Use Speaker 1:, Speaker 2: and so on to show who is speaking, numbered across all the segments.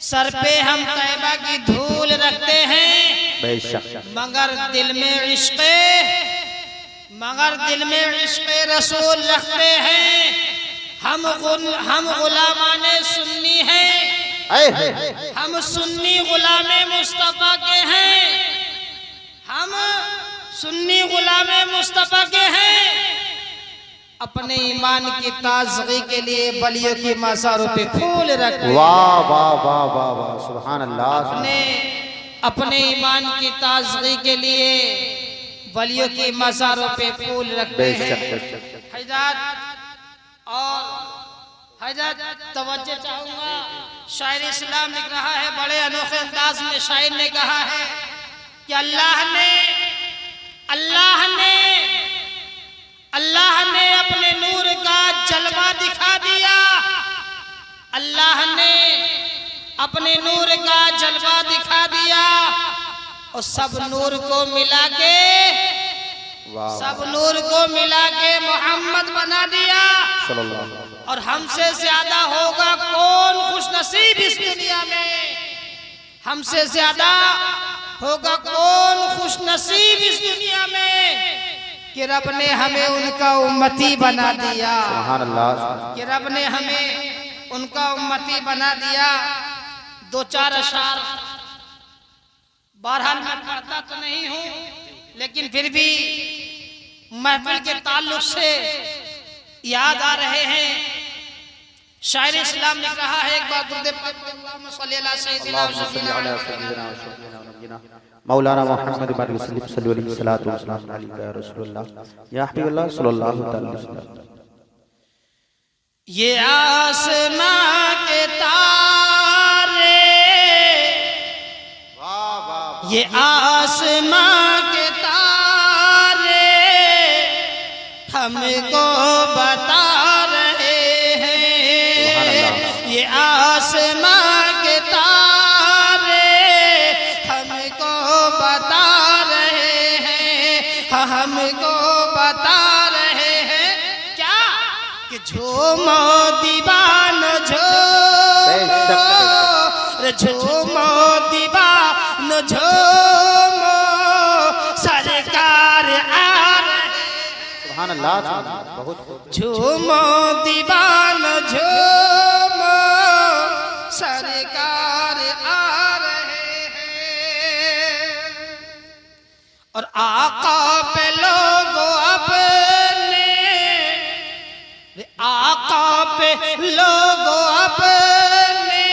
Speaker 1: Sir पे हम तैबा की धूल रखते हैं, मगर दिल में इश्क़े रसूल रखते हैं। हम गुलामाने सुन्नी हैं, हम सुन्नी गुलामे मुस्तफा के हैं, हम सुन्नी गुलामे मुस्तफा के हैं। अपने ईमान की ताज़गी के लिए बलियों की मज़ारों पे फूल रखते हैं।
Speaker 2: वाह वाह वाह वाह वाह, सुभान अल्लाह।
Speaker 1: अपने ईमान की ताज़गी के लिए बलियों की मज़ारों पे फूल रखते हैं। हज़रत तवज्जो चाहूँगा, शायर इस्लाम लिख रहा है, बड़े अनोखे अंदाज में शायर ने कहा है कि अल्लाह ने अपने नूर का जलवा दिखा दिया। अल्लाह ने अपने नूर का जलवा दिखा दिया और सब नूर को मिला के मोहम्मद बना दिया। और हमसे ज्यादा होगा कौन खुशनसीब इस दुनिया में, हमसे ज्यादा होगा कौन खुशनसीब इस दुनिया में कि रब ने हमें उनका उम्मती बना दिया। कि रब ने हमें उनका उम्मती बना दिया। दो चार अशार बहरहाल मैं पढ़ता तो नहीं हूँ, लेकिन फिर भी महफिल के ताल्लुक से याद आ रहे हैं। शायर इस्लाम लिख रहा है, एक बार दुरूद पाक
Speaker 2: मौलाना मोहम्मद सल्लल्लाहु अलैहि वसल्लम।
Speaker 1: ये आसमां के तारे, ये आसमां के तारे हमको बता रहे हैं। ये आसमां के तारे हमको बता रहे हैं, हमको बता रहे हैं क्या कि झूमो दीवानो झूमो दीवानो झूमो, सरकार आ रहे।
Speaker 2: सुभान अल्लाह।
Speaker 1: झूमो दीवानो झूमो, सरकार आ रहे हैं। और आका पे लोगो अपने, आका पे लोगो अपने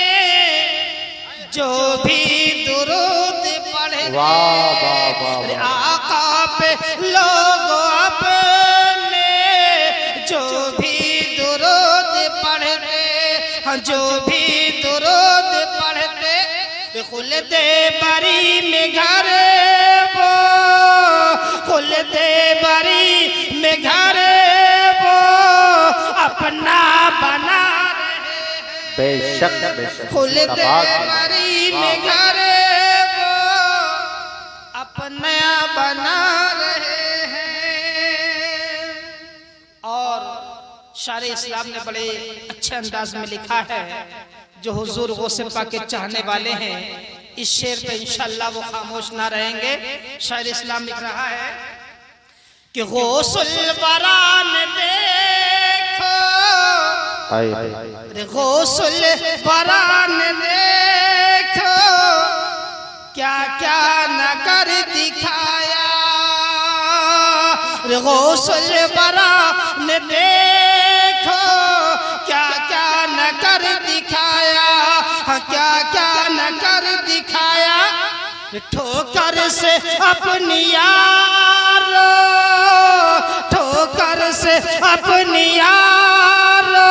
Speaker 1: जो भी दुरूद पढ़े, आका पे लोगो अपने जो भी दुरूद पढ़ते, जो भी दुरूद पढ़ते, खुलदे बरी में घर वो, खुलदे बरी में घर वो अपना बना रहे हैं।
Speaker 2: बेशक
Speaker 1: खुलदे बरी में घर वो अपना बना रहे हैं। और शायर इस्लाम ने बड़े अच्छे अंदाज में लिखा है, जो हुजूर गौसे पाक के चाहने वाले हैं, इस शेर पे इंशाअल्लाह वो खामोश ना रहेंगे। शायर इस्लाम लिख रहा है कि गौसुल बरान देखो, गौसुल बरान देखो, क्या क्या न कर दिखाया। गौसुल बरान देखो, क्या क्या न कर दिखाया, क्या क्या न कर दिखाया। ठोकर से अपनी यारो, ठोकर से अपनी यारो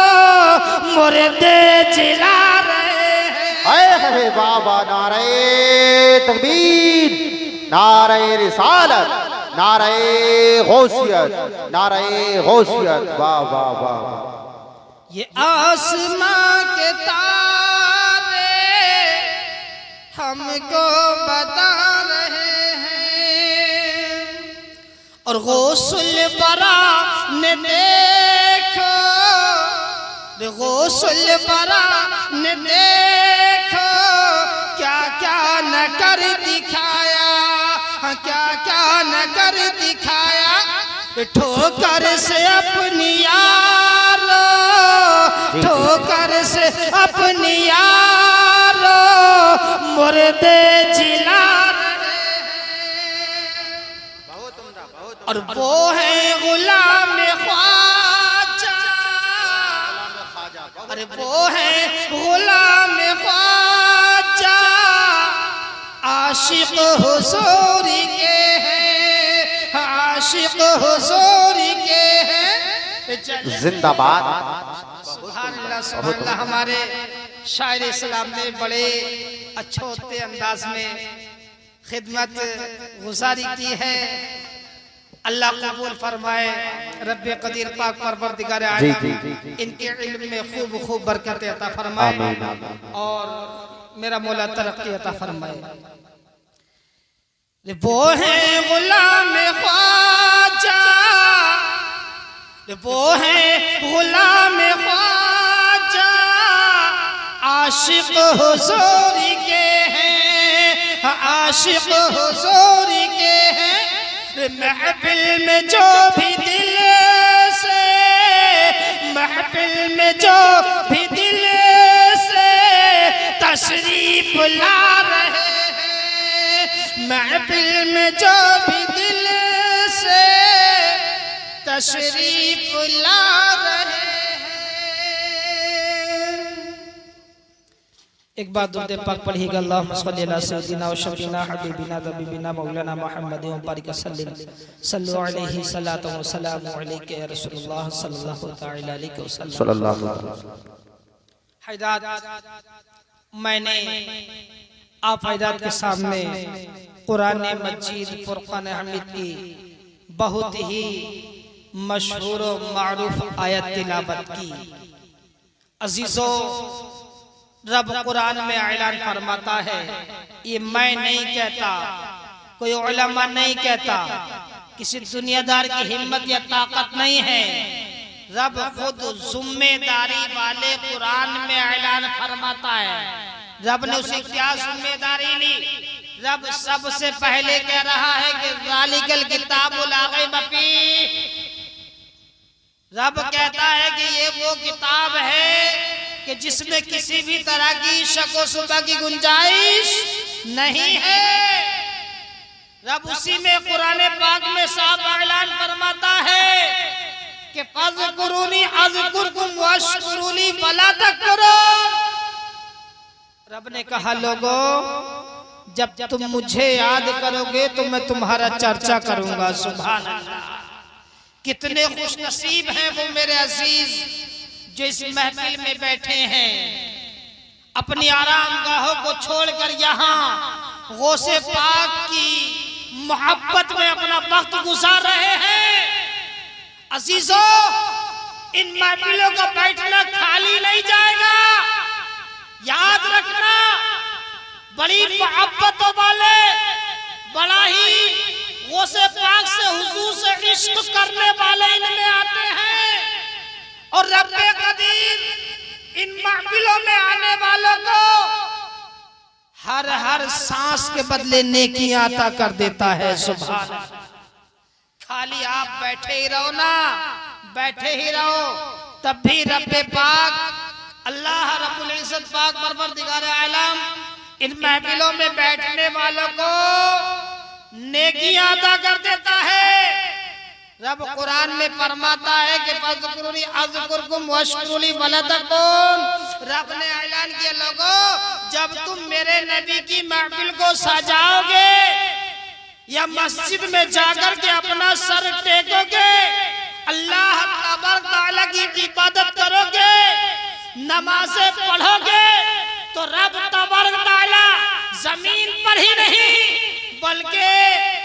Speaker 1: मुर्दे जिला रहे हैं।
Speaker 2: बाबा नारे तकबीर, नारे रिसालत, नारे गौसियत, नारे गौसियत। वाह वाह वाह।
Speaker 1: ये आसमां के तारे हमको बता रहे हैं। और गौसुल बरा ने देखो, गौसुल बरा ने देखो, क्या क्या न कर दिखाया, ठोकर से अपनी यारो, ठोकर से अपनी यारो मुर्दे जिला रहे हैं। और वो है गुलाम ख्वाजा, अरे वो है गुलाम ख्वाजा, आशिक हुजूरी के हैं, आशिक हुजूरी के हैं।
Speaker 2: जिंदाबाद।
Speaker 1: सुभान अल्लाह, सुभान अल्लाह। हमारे शायर इस्लाम ने बड़े अच्छे अंदाज में खिदमत गुजारी की है। अल्लाह कबूल फरमाए। रब्बे कदीर पाक परवरदिगार आलम इनके इल्म में खूब खूब बरकत अता फरमाए और मेरा मौला तरक्की अता फरमाए। वो है गुलाम ख्वाजा, वो है गुलाम ख्वाजा, आशिक हुजूरी के हैं, आशिक हुजूरी के हैं। महफिल में जो भी दिल से, महफिल में जो भी दिल से तशरीफ ला रहे हैं, महफिल में जो भी दिल से तशरीफ ला रहे हैं। एक बार दुरूद पाक पढ़िएगा। अल्लाहुम्मा सल्ली अला सय्यिदिना व शफीना हबीबिना दबीबिना मौलाना मुहम्मद व बारिक सल्लिम सल्लु अलैहि सलातु व सलामु अलैका या रसूलुल्लाह सल्लल्लाहु तआला अलैहि वसल्लम। हैदात, मैंने आप हैदात के सामने कुरान मजीद फुरकान हमीद की बहुत ही मशहूर व मारूफ आयत तिलावत की। अजीजों, रब कुरान में ऐलान फरमाता है, ये मैं नहीं कहता, कोई उलमा नहीं कहता, किसी दुनियादार की हिम्मत या ताकत नहीं है। रब खुद जिम्मेदारी वाले कुरान में ऐलान फरमाता है। रब ने उसे क्या जिम्मेदारी ली? रब सबसे पहले कह रहा है कि ज़ालिकल किताबुल ला रैब फीह। रब कहता है कि ये वो किताब है कि जिसमें किसी भी तरह की शक व शुबा की गुंजाइश नहीं है। रब उसी में कुरान पाक में साफ ऐलान फरमाता है कि फज़कुरूनी अज़कुरकुम वश्कुरूली वला तकफुरून। रब ने कहा, लोगों, जब तुम मुझे याद करोगे तो मैं तुम्हारा चर्चा करूंगा। सुभान अल्लाह। कितने खुश नसीब हैं वो मेरे अजीज जो इस महफिल में बैठे हैं, अपनी आराम गाहों को छोड़कर यहाँ गौसे पाक की मोहब्बत में अपना वक्त गुजार रहे हैं। अजीजों, इन महफिलों का बैठना खाली नहीं जाएगा। याद रखना, बड़ी मोहब्बतों वाले, बड़ा ही गौसे पाक से हुजूर से इश्क करने वाले इनमें आते हैं और रब्बे कदीर इन महफिलों में आने वालों को हर हर सांस के बदले नेकियां अता कर देता है। सुभान अल्लाह। खाली आप बैठे ही रहो ना, बैठे ही रहो, तब भी रब्बे पाक अल्लाह रब्बुल इज्जत पाक परवरदिगार आलम इन महफिलों में बैठने वालों को नेकियां अता कर देता है। रब कुरान में फरमाता है कि फज़कुरूनी अज़कुरकुम वश्कुरूली वला तकफुरून। रब ने ऐलान किया, लोगों, जब तुम मेरे नबी की महफिल को सजाओगे या मस्जिद में जाकर के अपना सर टेकोगे, अल्लाह तबारक तआला की इबादत करोगे, नमाज़ें पढ़ोगे, तो रब तबारक तआला जमीन पर ही नहीं बल्कि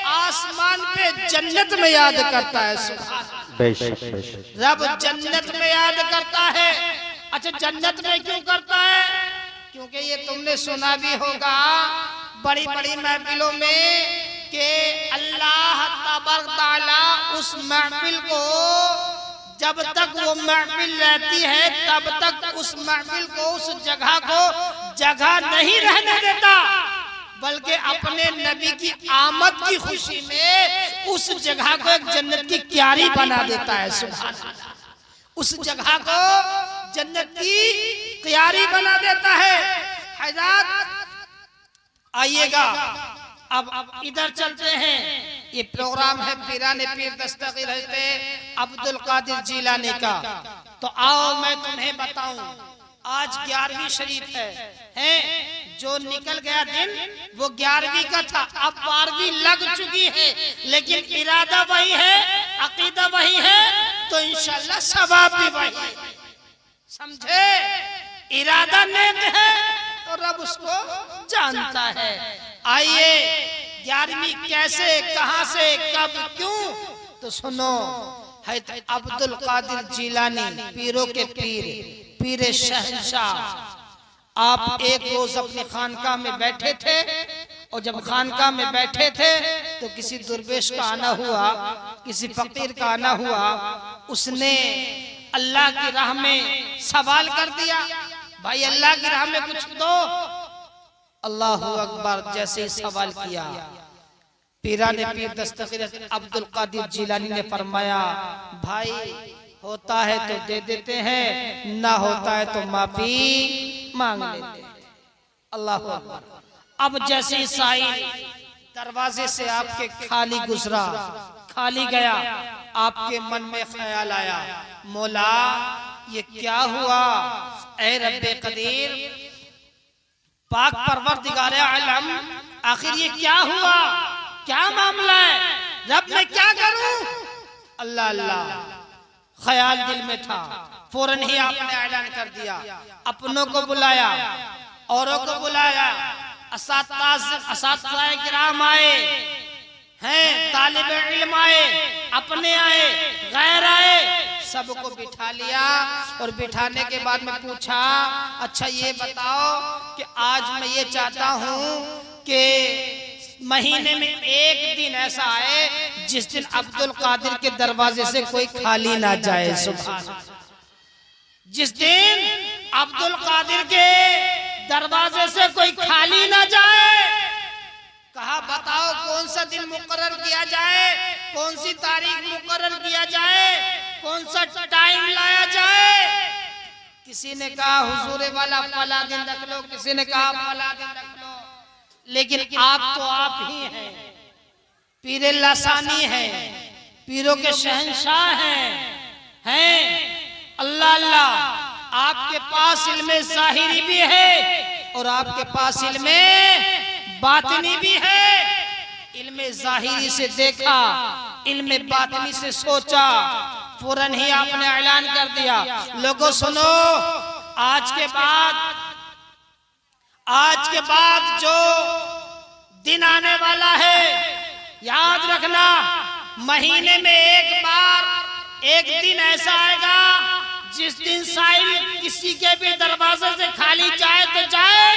Speaker 1: आसमान पे जन्नत में याद करता है। सुभान। रब जन्नत में याद करता है। अच्छा, जन्नत में क्यों करता है? क्योंकि ये तुमने सुना भी होगा बड़ी बड़ी महफिलों में कि अल्लाह तबारक तआला उस महफिल को, जब तक वो महफिल रहती है तब तक उस महफिल को, उस जगह को जगह नहीं रहने देता, बल्कि अपने नबी की आमद की खुशी में उस जगह को एक जन्नत की क्यारी बना देता है। सुभान अल्लाह। उस जगह को जन्नत की क्यारी बना देता है। हज़रत आइएगा, अब इधर चलते हैं। ये प्रोग्राम है पीराने पीर दस्तगीर हज़रत अब्दुल कादिर जिलानी का। तो आओ मैं तुम्हें बताऊं, आज 11वीं शरीफ है जो निकल गया दिन वो 11वीं का था, अब 12वीं लग चुकी है, लेकिन इरादा वही है, अकीदा वही है, तो इंशाल्लाह सवाब भी वही है। समझे? इरादा नेक है तो रब उसको जानता है। आइए 11वीं कैसे, कहां से, कब, क्यों, तो सुनो। है अब्दुल कादिर जिलानी, पीरों के पीर, पीरे शहंशाह। आप एक रोज अपने खानकाह में बैठे थे, और जब खानकाह में बैठे थे तो किसी दुर्वेश का आना हुआ, किसी फकीर का आना हुआ। उसने अल्लाह की राह में सवाल कर दिया, भाई अल्लाह की राह में कुछ दो। अल्लाहु अकबर जैसे ही सवाल किया, पीराने पीर दस्तगीर अब्दुल कादिर जिलानी ने फरमाया, भाई होता है तो दे देते हैं, ना होता है तो माफी मांग लेते हैं। अल्लाहु अकबर। अब जैसे ही साहिल दरवाजे से आपके खाली गुजरा, खाली गया, आपके मन में ख्याल आया, मौला ये क्या हुआ? ऐ रब्बे कदीर, पाक परवरदिगार आलम, आखिर ये क्या हुआ? क्या मामला है? रब मैं क्या करूं? अल्लाह अल्लाह ख्याल दिल में था। फौरन ही आपने ऐलान कर दिया, अपनों को बुलाया, औरों को बुलाया, असातिज़ाए किराम आए हैं, तालिब इल्म आए, अपने आए, गैर आए, सबको बिठा लिया। और बिठाने के बाद में पूछा, अच्छा ये बताओ कि आज मैं ये चाहता हूँ कि महीने में एक दिन ऐसा आए जिस दिन अब्दुल कादिर के दरवाजे से कोई खाली ना जाए। सुभान। जिस दिन अब्दुल कादिर के दरवाजे से कोई खाली ना जाए। कहा बताओ कौन सा दिन मुकर्रर किया जाए, कौन सी तारीख मुकर्रर किया जाए, कौन सा टाइम लाया जाए। किसी ने कहा हुजूर वाला फला दिन रख लो, किसी ने कहा फला दिन रख लो, लेकिन आप तो आप ही हैं, पीरे लासानी हैं, पीरों के शहंशाह हैं। अल्लाह अल्लाह। आपके पास इल्मे ज़ाहिरी भी है और आपके पास इल्मे बातिनी भी है। इल्मे ज़ाहिरी से देखा, इल्मे बातिनी से सोचा, फौरन ही आपने ऐलान कर दिया, लोगों सुनो, आज के बाद जो दिन आने वाला है, याद रखना, महीने में एक बार एक दिन ऐसा आएगा जिस दिन साहिल किसी के भी दरवाजे से खाली जाए तो जाए,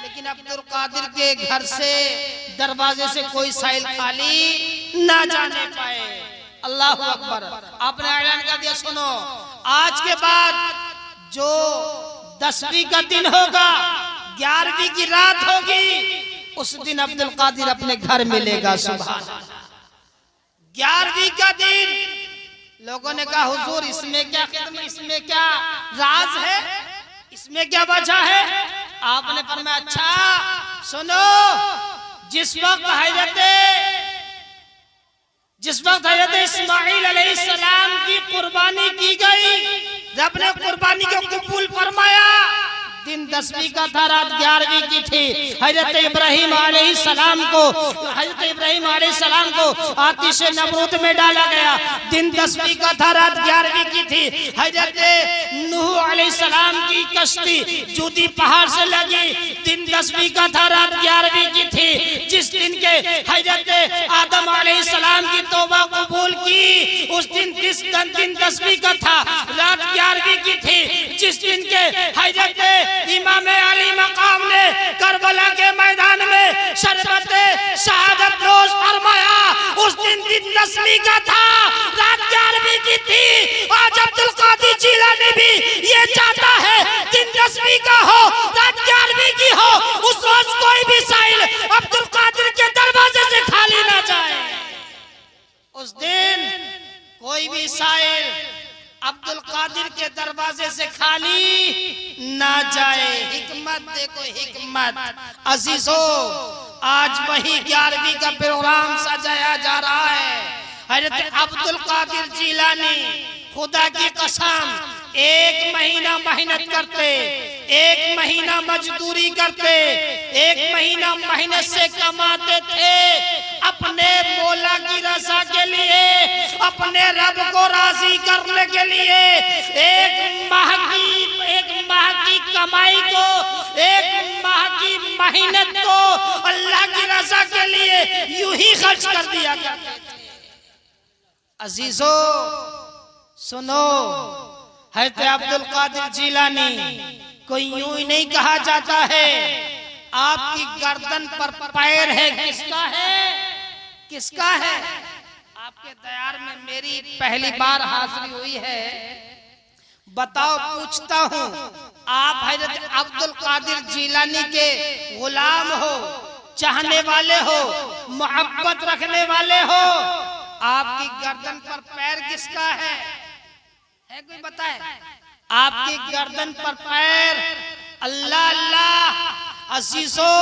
Speaker 1: लेकिन अब्दुल कादिर के घर से दरवाजे से कोई साहिल खाली ना जाने पाए। अल्लाह अकबर। आपने ऐलान कर दिया, सुनो, आज के बाद जो 10वीं का दिन होगा, 11वीं की रात होगी, उस दिन अब्दुल कादिर अपने घर मिलेगा। सुभान। 11वीं का दिन। लोगों ने कहा हुजूर इसमें क्या खिदमत, इसमें क्या राज है, इसमें क्या वजह है? आपने फरमाया अच्छा सुनो, जिस वक्त हज़रत इस्माइल अलैहिस्सलाम की कुर्बानी की गई, रब ने कुर्बानी को कबूल फरमाया। दिन 10वीं का था, रात 11वीं की थी। हज़रत इब्राहिम अलैहिस्सलाम को आतिश नमरूद में डाला गया। दिन 10वीं का था, रात 11वीं की थी। हज़रत नूह अलैहिस्सलाम की कश्ती जूदी पहाड़ से लगी। दिन 10वीं का था, रात 11वीं की थी। जिस दिन के हज़रत आदम अलैहिस्सलाम की तौबा कबूल की, उस दिन दिन 10वीं का था, रात 11वीं की थी। जिस दिन के हज़रत इमाम अली मकाम ने करबला के मैदान में शरबत शहादत नोश फरमाया, उस दिन 10वीं का था, रात 11वीं की थी। आज अब्दुल कादिर जिलानी भी ये चाहता है दिन 10वीं का हो, रात 11वीं की हो, उस रोज कोई भी साहिल ना जाए। हिकमत देखो, हिकमत। अजीजो, आज वही 11वीं का प्रोग्राम सजाया जा रहा है। हजरत अब्दुल कादिर जिलानी, खुदा की कसम, 1 महीना मेहनत करते, 1 महीना मजदूरी करते, 1 महीना मेहनत से कमाते थे अपने मौला की रजा के लिए, अपने रब को राजी करने के लिए। 1 माह की कमाई को, 1 माह की मेहनत को अल्लाह की रजा के लिए यूं ही खर्च कर दिया करते थे। अजीजो सुनो, हज़रत अब्दुल कादिर जिलानी कोई यूं ही नहीं कहा जाता है। आपकी गर्दन पर पैर है, किसका है? किसका है? आपके दयार में मेरी पहली बार हाजिरी हुई है। बताओ, पूछता हूँ, आप हज़रत अब्दुल कादिर जिलानी के गुलाम हो, चाहने वाले हो, मोहब्बत रखने वाले हो, आपकी गर्दन पर पैर किसका है कोई बताए? आपकी गर्दन पर पैर अल्लाह अल्लाह। अजीजो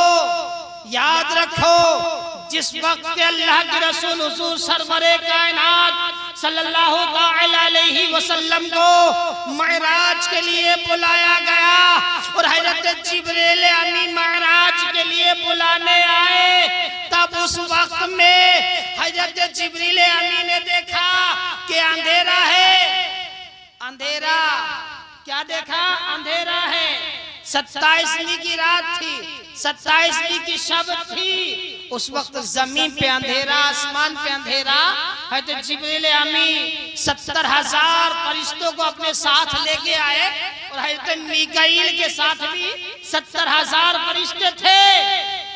Speaker 1: याद रखो, जिस वक्त अल्लाह के रसूल हुजूर सरवरे कायनात सल्लल्लाहु अलैहि वसल्लम को महराज के लिए बुलाया गया और हजरत जिब्रील अमीन महराज के लिए बुलाने आए, तब उस वक्त में हजरत जिब्रील अमीन ने देखा कि अंधेरा है। अंधेरा क्या देखा? अंधेरा है। 27वीं की रात थी, 27वीं की शब थी। उस वक्त जमीन पे अंधेरा, आसमान पे अंधेरा। हज़रत जिब्रील अमीन 70,000 फरिश्तों को अपने साथ लेके आए और हज़रत मीकाईल के साथ भी 70,000 फरिश्ते थे।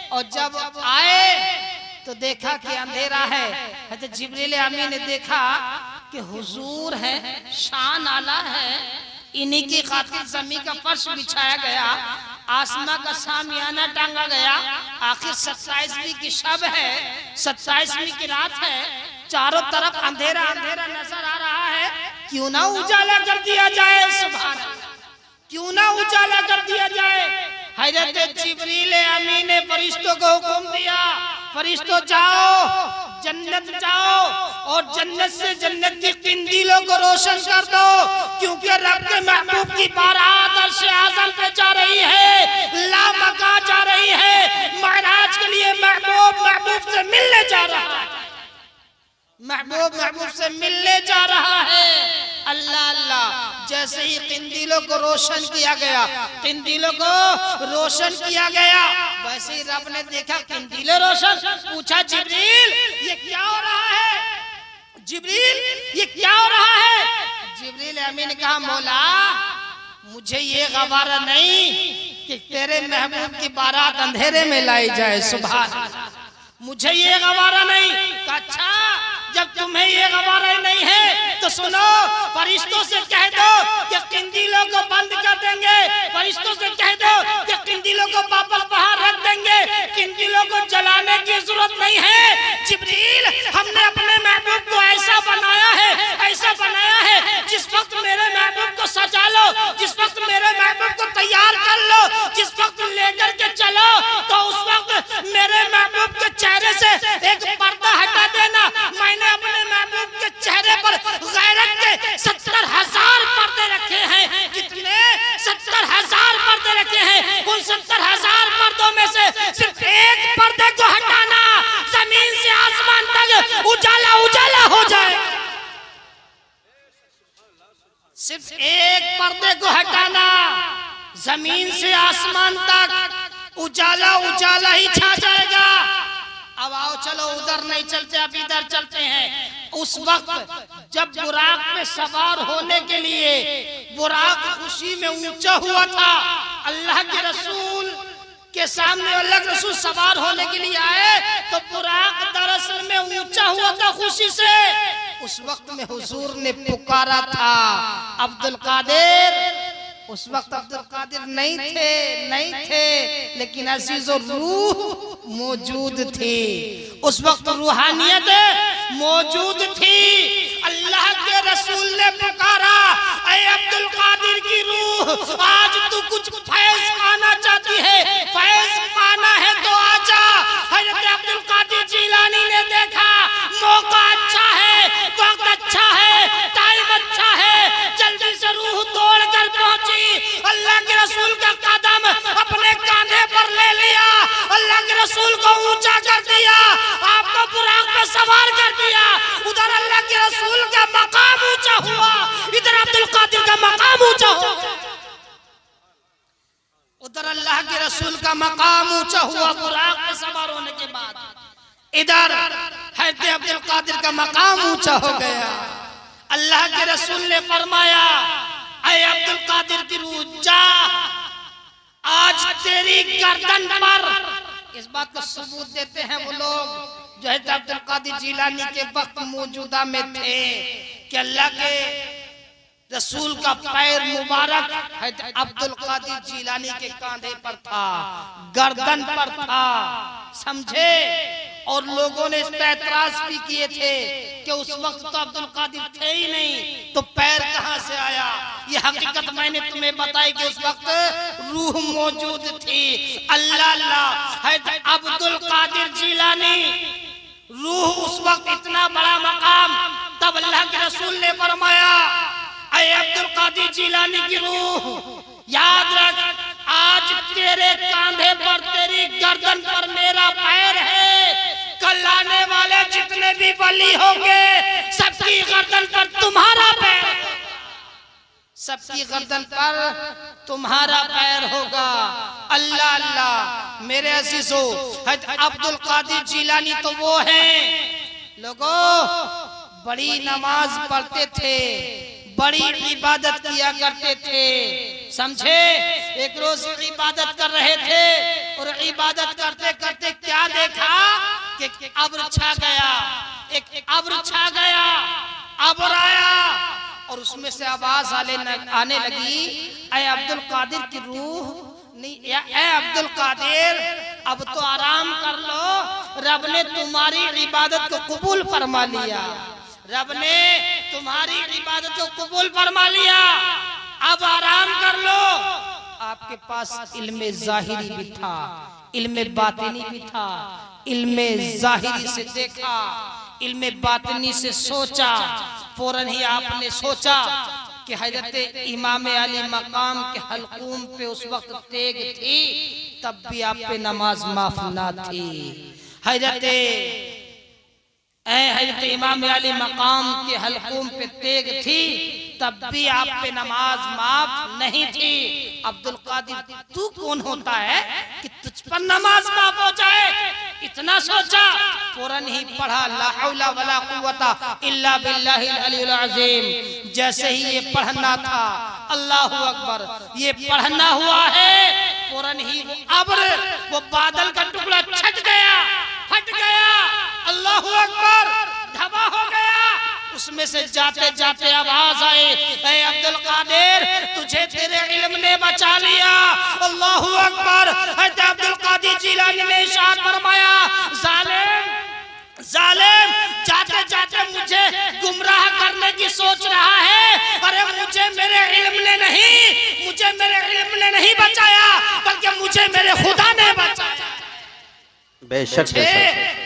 Speaker 1: और जब आए तो देखा कि अंधेरा है। हज़रत जिब्रील अमीन ने देखा कि हुजूर है, शान आला है, इन्हीं की खातिर जमीन का फर्श बिछाया गया, आसमां का सामियाना टांगा गया। आखिर 27वीं की शब है, 27वीं की रात है, चारों तरफ अंधेरा अंधेरा नजर आ रहा है। क्यों ना उजाला कर दिया जाए? सुभान अल्लाह, क्यों ना उजाला कर दिया जाए? हज़रत जिब्रील अमीन ने फरिश्तों को हुक्म दिया, फरिश्तों जाओ, जन्नत जाओ और जन्नत से जन्नत की किंदीलों को रोशन कर दो, क्योंकि रब के महबूब की बारात अर्श आज़म पे जा रही है, लामका जा रही है। महराज के लिए महबूब महबूब से मिलने जा रहा है, महबूब महबूब से मिलने जा रहा है। अल्लाह अल्लाह। जैसे ही किंदीलों को रोशन किया गया, किंदीलों को रोशन किया गया, वैसे ही रब ने देखा किंदीलें रोशन। पूछा, जिब्रील ये क्या हो रहा है? जिब्रील ये क्या हो रहा है? जिब्रील अमीन ने कहा, मौला मुझे ये गवारा नहीं कि तेरे महबूब की बारात अंधेरे में लाई जाए। सुभान अल्लाह, मुझे ये गवारा नहीं। अच्छा, जब तुम्हें ये गवारा नहीं है तो सुनो, फरिश्तों से कह दो कि किंदीलों को बंद कर देंगे, फरिश्तों से कह दो कि किंदीलों को वापस बाहर रख देंगे, किंदीलों को जलाने की जरूरत नहीं है। जिब्रील, हमने अपने महबूब को ऐसा बनाया है, ऐसा बनाया है, जिस वक्त मेरे महबूब को सजा लो, जिस वक्त मेरे महबूब को तैयार कर लो, जिस वक्त लेकर के चलो, तो उस वक्त मेरे महबूब के चेहरे से एक पर्दा हटा देना। मैंने अपने महबूब के चेहरे पर गैरत के 70,000 पर्दे रखे हैं। कितने? 70,000 पर्दे रखे हैं। उन 70,000 पर्दों में से सिर्फ एक पर्दे को हटाना, जमीन से आसमान तक उजाला उजाला हो जाए। सिर्फ एक पर्दे को हटाना, जमीन से आसमान तक उजाला उजाला ही छा जाएगा। अब आओ, चलो उधर नहीं चलते, अब इधर चलते हैं। उस वक्त जब बुराक पे सवार होने के लिए बुराक खुशी में ऊंचा हुआ था, अल्लाह के रसूल के सामने अल्लाह के रसूल सवार होने के लिए आए, तो बुराक दरअसल में ऊंचा हुआ था खुशी से। उस वक्त में हुजूर ने पुकारा था, अब्दुल कादिर। उस वक्त अब्दुल कादिर नहीं थे, लेकिन अजीज़ो रूह मौजूद थी। उस वक्त रूहानियत मौजूद थी। अल्लाह के रसूल ने पुकारा, ऐ अब्दुल कादिर कादिर की रूह, आज तू कुछ फैज पाना चाहती है, फैज पाना है तो आजा। हजरत अब्दुल कादिर जिलानी ने देखा मौका अच्छा है, वक्त अच्छा है, टाइम अच्छा है, जल्दी से रूह तोड़ कर पहुंची। अल्लाह के रसूल का कदम अपने कांधे पर ले लिया, अल्लाह के रसूल को ऊंचा कर दिया, आपको बुराक पे सवार कर दिया। उधर अल्लाह के रसूल का मकाम ऊंचा हुआ, इधर अब्दुल कादिर का मकाम ऊंचा हो गया। उधर अल्लाह के रसूल का मकाम ऊंचा हुआ बुराक पे सवार होने के बाद, इधर हजरत अब्दुल कादिर का मकाम ऊंचा हो गया। अल्लाह के रसूल ने फरमाया, ऐ अब्दुल कादिर की रूह जा, आज तेरी गर्दन पर। इस बात का सबूत देते हैं वो लोग जो हजरत अब्दुल कादिर जिलानी के वक्त मौजूदा में थे कि अल्लाह के रसूल का पैर मुबारक हजरत अब्दुल कादिर जिलानी के कांधे पर था, गर्दन पर था, समझे। और लोगों ने इस पर एतराज भी किए थे कि उस वक्त तो अब्दुल कादिर थे ही नहीं, तो पैर कहां से आया। ये हकीकत मैंने तुम्हें बताई कि उस वक्त रूह मौजूद थी। अल्लाह अल्लाह, हजरत अब्दुल कादिर जिलानी रूह उस वक्त इतना बड़ा मकाम। तब अल्लाह के रसूल ने फरमाया, ऐ अब्दुल कादिर जिलानी की रूह याद रख, आज तेरे कांधे पर, तेरी गर्दन पर मेरा पैर है। कल आने वाले जितने भी वली होंगे सबकी गर्दन पर तुम्हारा पैर, सबकी गर्दन पर तुम्हारा पैर होगा। अल्लाह अल्लाह मेरे अजीजों, हजरत अब्दुल कादिर जिलानी तो वो हैं लोगों, बड़ी नमाज पढ़ते थे, बड़ी इबादत किया करते थे, समझे। एक रोज इबादत कर रहे थे और इबादत करते करते क्या देखा कि अब्र छा गया, एक अब्र छा गया, अब्र आया और उसमें से आवाज आने लगी, ऐ अब्दुल कादिर की रूह नहीं, ऐ अब्दुल कादिर अब तो आराम कर लो, रब ने तुम्हारी इबादत को कबूल फरमा लिया, रब ने तुम्हारी इबादत को कबूल फरमा लिया, अब आराम कर लो। आपके पास इल्मे जाहिरी भी था, इल्मे बातिनी भी था। इल्मे जाहिरी से देखा, इल्मे बातिनी से सोचा, फौरन ही आपने सोचा कि हजरत इमाम अली मकाम के हलकूम पे उस वक्त तेग थी, तब भी आप पे नमाज माफ ना थी। हजरत इमाम अली मकाम के हलकूम पे तेग थी, तब भी आप पे नमाज माफ नहीं थी। अब्दुल कादिर तू कौन होता है कि तुझ पर नमाज माफ हो जाए, इतना सोचा, फौरन ही पढ़ा ला हौला वला कुव्वता इल्ला बिल्लाहिल अलील अज़ीम। जैसे ही ये पढ़ना था, अल्लाहु अकबर, ये पढ़ना हुआ है, फौरन ही वो अब्र, वो बादल का टुकड़ा छट गया, फट गया, अल्लाहु अकबर, धबा हो गया। उसमें से जाते जाते आवाज आए, ऐ अब्दुल कादिर तुझे तेरे इल्म ने बचा लिया। अल्लाहु अकबर। हजरत अब्दुल कादिर जिलानी ने इरशाद फरमाया, जालिम जालिम, जाते जाते मुझे गुमराह करने की सोच रहा है। अरे मुझे मेरे इल्म ने नहीं, मुझे मेरे इल्म ने नहीं बचाया, बल्कि मुझे मेरे खुदा ने बचाया।
Speaker 2: बेशक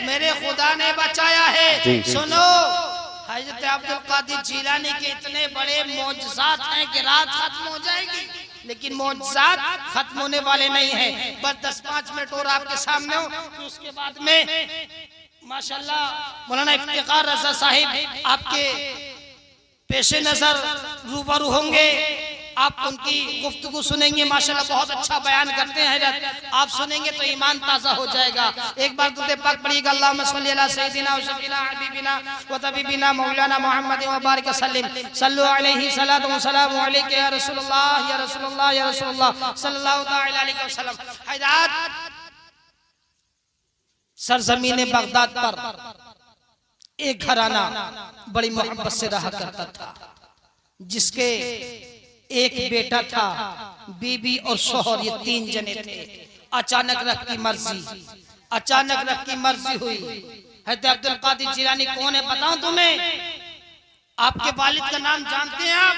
Speaker 1: मेरे खुदा ने बचाया है। सुनो, हजरत अब्दुल कादिर जिलानी के इतने बड़े मौजज़ात हैं कि रात खत्म हो जाएगी, लेकिन मौजज़ात खत्म होने वाले नहीं हैं। बस 10-5 मिनट और आपके सामने हो, तो उसके बाद में माशाल्लाह मौलाना इफ्तिखार रज़ा साहिब आपके पेशे नजर रूबरू होंगे, आप उनकी गुफ्तगू सुनेंगे। माशाल्लाह बहुत अच्छा बयान करते हैं हजरत, आप सुनेंगे तो ईमान ताज़ा हो जाएगा। एक बार दुरूद पाक पढ़िएगा, अल्लाहुम्मा सल्ली अला सय्यिदिना व शफीना हबीबिना व तबीबिना मौलाना मुहम्मद व बारिक वसल्लिम, सल्लु अलैहि सलातु व सलामु अलैका या रसूलुल्लाह या रसूलुल्लाह या रसूलुल्लाह सल्लल्लाहु तआला अलैहि वसल्लम। हजरत सरजमीन बगदाद पर एक घराना बड़ी मोहब्बत से रहा करता था, जिसके एक बेटा था, बीबी और शोहर, ये 3 जने थे। अचानक रब की मर्जी हुई। हजरत अब्दुल कादिर जिलानी कौन है बताऊं तुम्हें? आपके वालिद का नाम जानते हैं आप?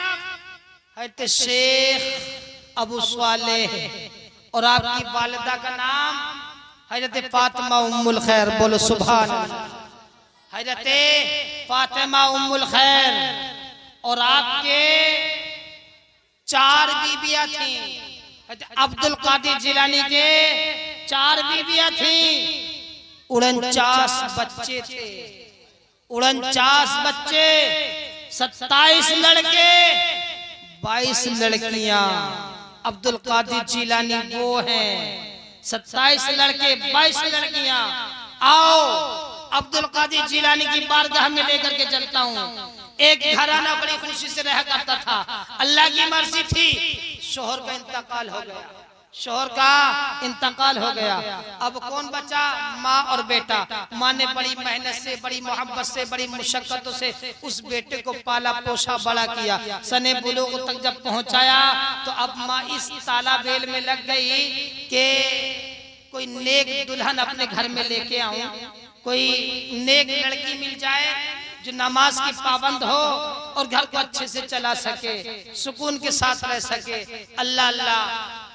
Speaker 1: है शेख अबू सालेह और आपकी वालिदा का नाम हजरत फातिमा उम्मुल खैर। बोलो सुभान अल्लाह। हजरत फातिमा उम्मुल खैर और आपके 4 बीबियां थी। अब्दुल कादिर जिलानी के 4 बीबियां थी, 49 बच्चे थे, 49 बच्चे, 27 लड़के, 22 लड़कियां। अब्दुल कादिर जिलानी वो हैं, 27 लड़के, 22 लड़कियां। आओ अब्दुल कादिर जिलानी की बारगाह में लेकर के चलता हूँ। एक घराना बड़ी खुशी से रहा करता था। अल्लाह की मर्जी थी, शोहर का इंतकाल हो गया, शोहर का इंतकाल हो गया। अब कौन बचा? माँ और बेटा। माँ ने बड़ी मेहनत से, बड़ी मोहब्बत से, बड़ी मुशक्कतों से उस बेटे को पाला पोसा बड़ा किया। सने बुलूग तक जब पहुंचाया तो अब माँ इस तालाबेल में लग गई कि कोई नेक दुल्हन अपने घर में लेके आऊं, कोई नेक लड़की मिल जाए जो नमाज की पाबंद हो और घर को अच्छे से चला सके, सुकून के साथ रह सके। अल्लाह अल्लाह,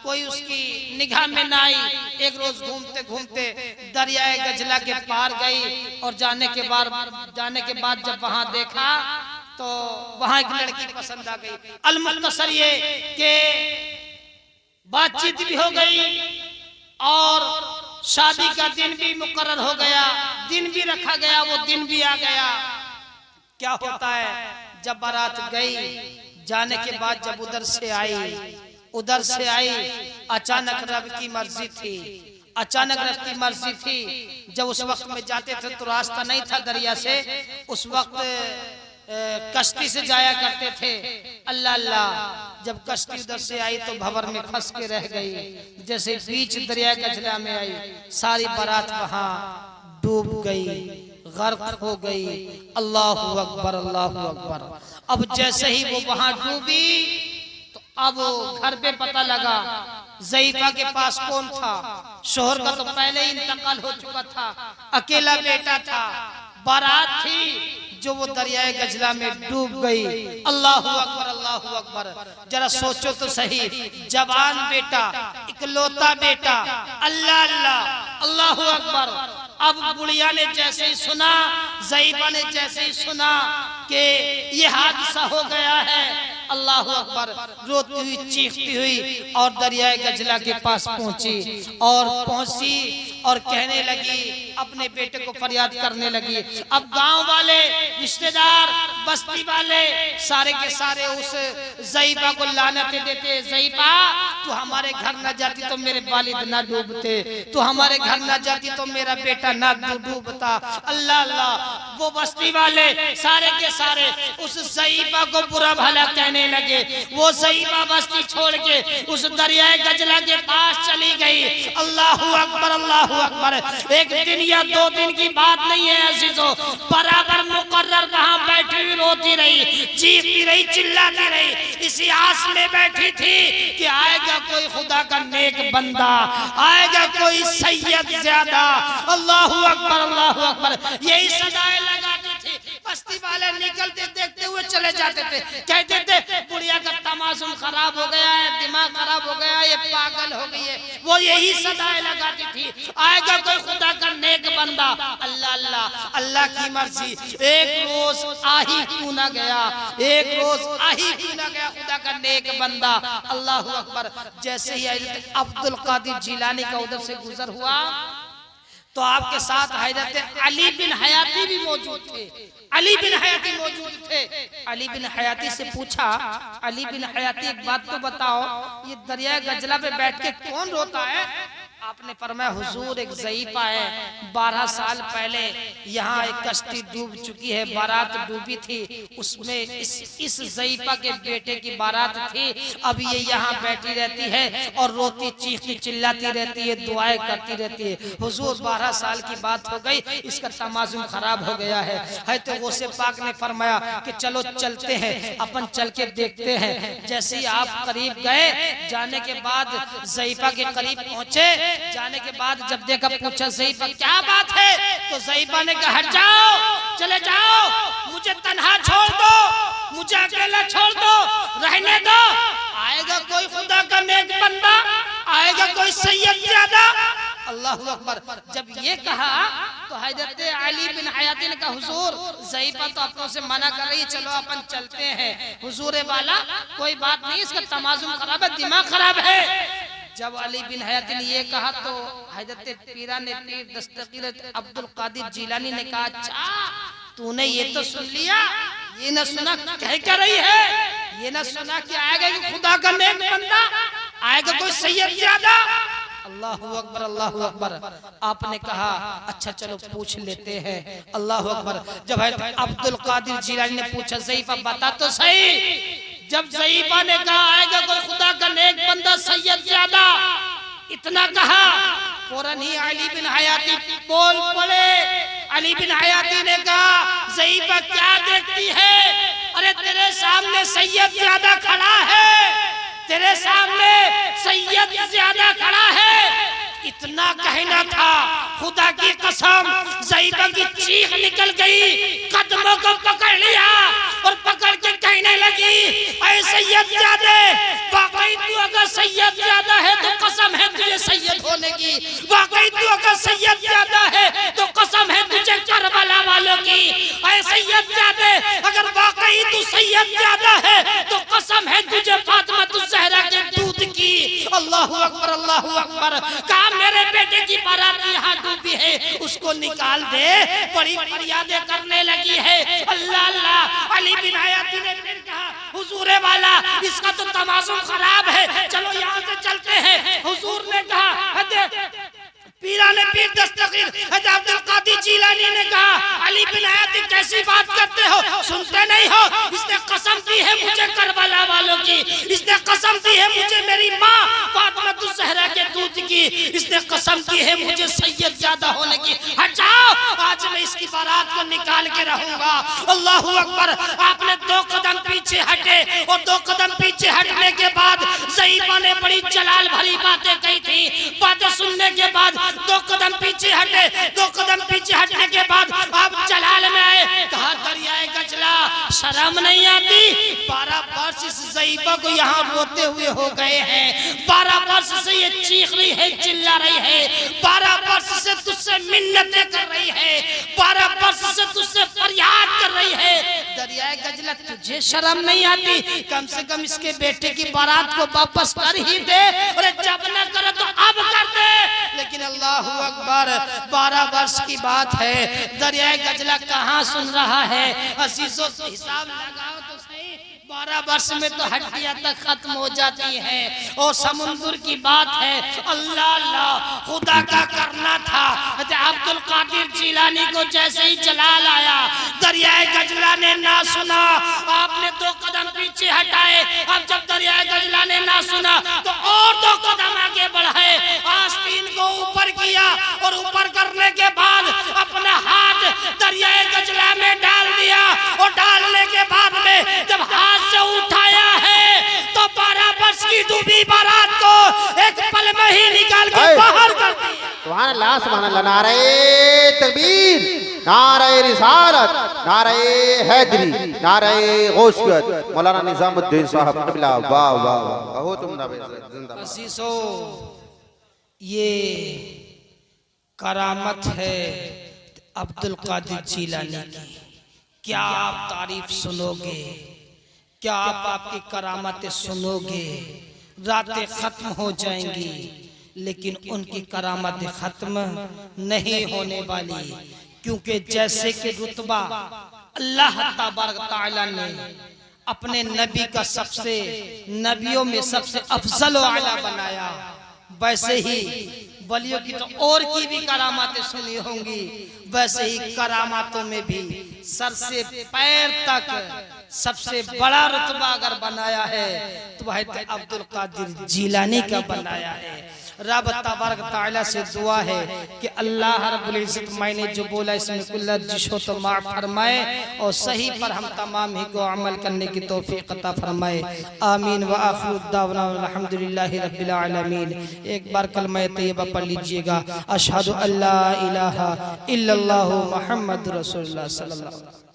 Speaker 1: कोई उसकी निगाह में ना आई। एक रोज घूमते घूमते दरियाए गजला के पार गई और जाने के बाद जब वहां देखा तो वहां एक लड़की पसंद आ गई। अलमुख्तसर ये कि बातचीत भी हो गई और शादी का दिन भी मुकर्रर हो गया, दिन भी रखा गया, वो दिन भी आ गया। क्या होता है, जब बारात गई, जाने के बाद जब उधर से आई, अचानक रब की मर्जी थी, अचानक रब की मर्जी थी। जब उस वक्त में जाते थे तो रास्ता नहीं था दरिया से, उस वक्त कश्ती से जाया करते थे। अल्लाह अल्लाह, जब कश्ती उधर से आई तो भंवर में फंस के रह गई। जैसे बीच दरिया गजला में आई, सारी बारात वहां डूब गई, गर्क हो गई। अल्लाहु अकबर, अल्लाहु अकबर। अब जैसे ही वो वहां डूबी तो अब घर पे पता लगा ज़ईफा के पास कौन था। शोहर का तो पहले ही इंतकाल हो चुका था, अकेला बेटा था, बारात थी जो वो दरियाए गजला में डूब गई। अल्लाहु अकबर, अल्लाहु अकबर। जरा सोचो तो सही, जवान बेटा, इकलौता बेटा, अल्लाह अल्लाह, अल्लाहु अकबर। अब बुढ़िया ने जैसे ही सुना, ज़ईफा ने जैसे ही सुना कि ये हादसा हो गया है, अल्लाहु अकबर, रोती हुई चीखती हुई और दरियाए गजला के पास पहुंची और कहने लगी, अपने बेटे को फरियाद करने लगी। अब गांव वाले, रिश्तेदार, बस्ती वाले सारे के सारे उस ज़ईफा को लानतें देते। ज़ईफा, तू हमारे घर न जाती तो मेरे वालिद ना डूबते, तू हमारे घर न जाती तो मेरा बेटा ना डूबता। अल्लाह अल्लाह, वो बस्ती वाले सारे के सारे उस ज़ईफा को बुरा भला कहने लगे। वो ज़ईफा बस्ती छोड़ के उस दरियाए गजला के पास चली गई। अल्लाहु अकबर, अल्लाहु अकबर। एक दिन या 2 दिन की बात नहीं है अज़ीज़ों, बराबर मुकर्रर वहां बैठी हुई रोती रही, चीखती रही, चिल्लाती रही, इसी आस में बैठी थी कि आएगा कोई खुदा का नेक बंदा, आएगा कोई सैयद ज्यादा। अल्लाहु अकबर, अल्लाहु अकबर। यही सदाएं लगाती थी। बस्ती वाले निकलते देखते हुए चले जाते थे, कहते थे बुढ़िया का तमाशुम खराब हो गया है, दिमाग खराब हो गया है, ये पागल हो गई है। वो यही सदाएं लगाती थी, आएगा कोई खुदा का नेक बंदा। अल्लाह अल्लाह, अल्लाह की मर्जी। एक रोज आ ही क्यों ना गया, एक रोज आ ही क्यों ना गया खुदा का नेक बंदा। अल्लाहु अकबर। जैसे ही अब्दुल कादिर जिलानी का उधर से गुजर हुआ तो आपके साथ हजरत अली बिन हयाती भी मौजूद थे। अली बिन हयाती मौजूद थे। अली बिन हयाती से पूछा, अली बिन हयाती एक बात तो बताओ, ये दरिया गजला पे बैठ के कौन रोता है? आपने फरमाया, हुजूर एक ज़ईफा है, 12 साल पहले यहाँ एक कश्ती डूब चुकी है, बारात डूबी थी, उसमें इस ज़ईफा के बेटे की बारात थी। अब ये यहाँ बैठी रहती है और रोती चीखती चिल्लाती रहती है, दुआएं करती रहती है। हुजूर 12 साल की बात हो गई, इसका तमाज़ुम खराब हो गया है। तो गौसे पाक ने फरमाया कि चलो चलते हैं, अपन चल के देखते हैं। जैसे ही आप करीब गए, जाने के बाद ज़ईफा के करीब पहुंचे, जाने के बाद जब देखा, पूछा ज़ईफा क्या बात है? तो ज़ईफा ने कहा, हट जाओ, चले जाओ, मुझे तन्हा छोड़ दो, मुझे अकेला छोड़ दो, रहने दो। आएगा कोई खुदा का नेक बंदा, आएगा कोई सैयद ज्यादा। अल्लाहु अकबर। जब ये कहा तो हजरत अली बिन हयाती ने कहा, हुजूर ज़ईफ़ा तो अपनों से मना कर रही है, चलो अपन चलते हैं। हुजूर वाला कोई बात नहीं, इसका तमाजुन खराब है, दिमाग खराब है। जब अली बिन हयाती ने ये कहा तो हजरत पीराने पीर दस्तगीर अब्दुल कादिर जिलानी ने कहा, अच्छा तूने ये तो सुन लिया, ये न सुना कह क्या रही है, ये न सुना कि आएगा कि खुदा का नेक बंदा, आएगा कोई सैयद ज्यादा। अल्लाहु अकबर, अल्लाहु अकबर। आपने कहा अच्छा चलो पूछ लेते हैं। अल्लाहु अकबर। जब अब्दुल कादिर जिलानी ने पूछा, ज़ईफ़ा बता तो सही। जब ज़ईफ़ा ने कहा आएगा कोई खुदा का नेक बंदा सैयद ज्यादा, इतना कहा फौरन ही अली बिन हयाती बोल पड़े। अली बिन हयाती ने कहा, ज़ईफ़ा क्या देखती है, अरे तेरे सामने सैयद ज्यादा खड़ा है, तेरे सामने सैयद ज्यादा खड़ा है। इतना कहना था, खुदा की कसम ज़ईफ़ा की चीख निकल गई, कदमों को पकड़ लिया और पकड़ के कहने लगी, ऐ सैयद ज्यादा, वाकई तू अगर सैयद ज्यादा है तो कसम है तुझे सैयद होने की, वाकई तू अगर सैयद ज्यादा है तो कसम है तुझे करबला वालों की। ऐ सैयद ज्यादा, अगर वाकई तू सैयद ज्यादा है तो कसम है तुझे फातिमा ज़हरा के दूध की। अल्लाहु अकबर, अल्लाहु अकबर। कहा मेरे बेटे की बारात यहाँ डूबी है, उसको निकाल दे। बड़ी फरियादें करने लगी है। अल्लाह अल्लाह। अली बिन हयाती ने फिर कहा, हुजूर वाला इसका तो तमाजुन खराब है, चलो यहाँ से चलते हैं। हुजूर ने कहा, पीराने पीर दस्तगीर अब्दुल कादिर जिलानी ने कहा, अली बिन हयाती कैसी बात करते हो, सुनते नहीं हो, इसने कसम दी है मुझे करबला वालों की, इसने कसम दी है मुझे मेरी माँ फातिमा ज़हरा के दूध की, इसने कसम दी है मुझे सैयद ज्यादा होने की। हट जाओ, आज मैं इसकी बारात को निकाल के रहूंगा। अल्लाहु अकबर। आपने 2 कदम पीछे हटे और 2 कदम पीछे हटने के बाद ज़ईफ़ा ने बड़ी जलाल भरी बातें कही थी। बातें सुनने के बाद 2 कदम पीछे हटे। 2 कदम पीछे हटने के बाद आप जलाल में आए। कहा, दरियाए गजला शर्म नहीं आती, 12 वर्ष इस ज़ईफ़ा को यहाँ रोते हुए हो गए हैं, 12 वर्ष से ये चीख रही है, चिल्ला रही है, 12 वर्ष से तुझसे मिन्नतें कर रही है, 12 वर्ष से तुझसे फरियाद कर रही है। दरियाए गजला तुझे शर्म नहीं आती, कम से कम इसके बेटे की बारात को वापस कर ही दे, और जब न करे तो अब कर दे। लेकिन अल्लाहु अकबर, 12 वर्ष की बात है, दरियाए गजला कहाँ सुन रहा है। अजीजों से हिसाब लगाओ तो सही, 12 वर्ष में तो हड्डियां तक खत्म हो जाती हैं। और समुद्र की बात है, अल्लाह अल्लाह खुदा का करना था। अब्दुल कादिर जिलानी को जैसे ही जलाल आया, दरियाए गजला ने ना सुना, आपने 2 कदम पीछे हटाए। अब जब दरियाए गजला ने ना सुना तो और 2 कदम आगे बढ़ाए, आस्तीन को ऊपर किया और ऊपर करने के बाद अपना हाथ दरियाए गजला में डाल दिया, और डालने के बाद में जब हाथ से उठाया है तो 12 वर्ष की डूबी बारात को एक पल में ही निकाल के बाहर कर दिया।
Speaker 2: सुभान अल्लाह, सुभान अल्लाह। नारे तकबीर, नारे रिसालत, नारे हैदरी, नारे गौसियत। मौलाना निजामुद्दीन साहब कबिला, वाह वाह वाह, कहो तुम जिंदाबाद।
Speaker 1: अजीजों, ये करामत है अब्दुल कादिर जिलानी की। क्या आप तारीफ सुनोगे, क्या आप आपकी करामतें सुनोगे। रातें खत्म हो जाएंगी लेकिन उनकी करामतें खत्म नहीं होने वाली, क्योंकि जैसे कि रुतबा अल्लाह तबारक तआला ने अपने नबी का सबसे, नबियों में सबसे अफजल व आला बनाया, वैसे ही वलियों की तो और की भी करामातें सुनी होंगी, वैसे ही करामातों में भी सर से पैर तक सबसे बड़ा रुतबा अगर बनाया है तो वह अब्दुल कादिर जिलानी का बनाया है। रब तबारक तआला से दुआ है कि अल्लाह रब्बुल इज्जत मैंने जो बोला इसमें कुल लर्जिश हो तो माफ फरमाए, और सही पर हम तमाम ही को अमल करने की तौफीक अता फरमाए। आमीन व आखिरु दावना अल्हम्दुलिल्लाहि रब्बिल आलमीन। एक बार कलमा तैयबा पढ़ लीजिएगा, अशहदु अल्ला इलाहा इल्लल्लाहु मुहम्मदुर रसूलुल्लाह सल्लल्लाहु अलैहि वसल्लम।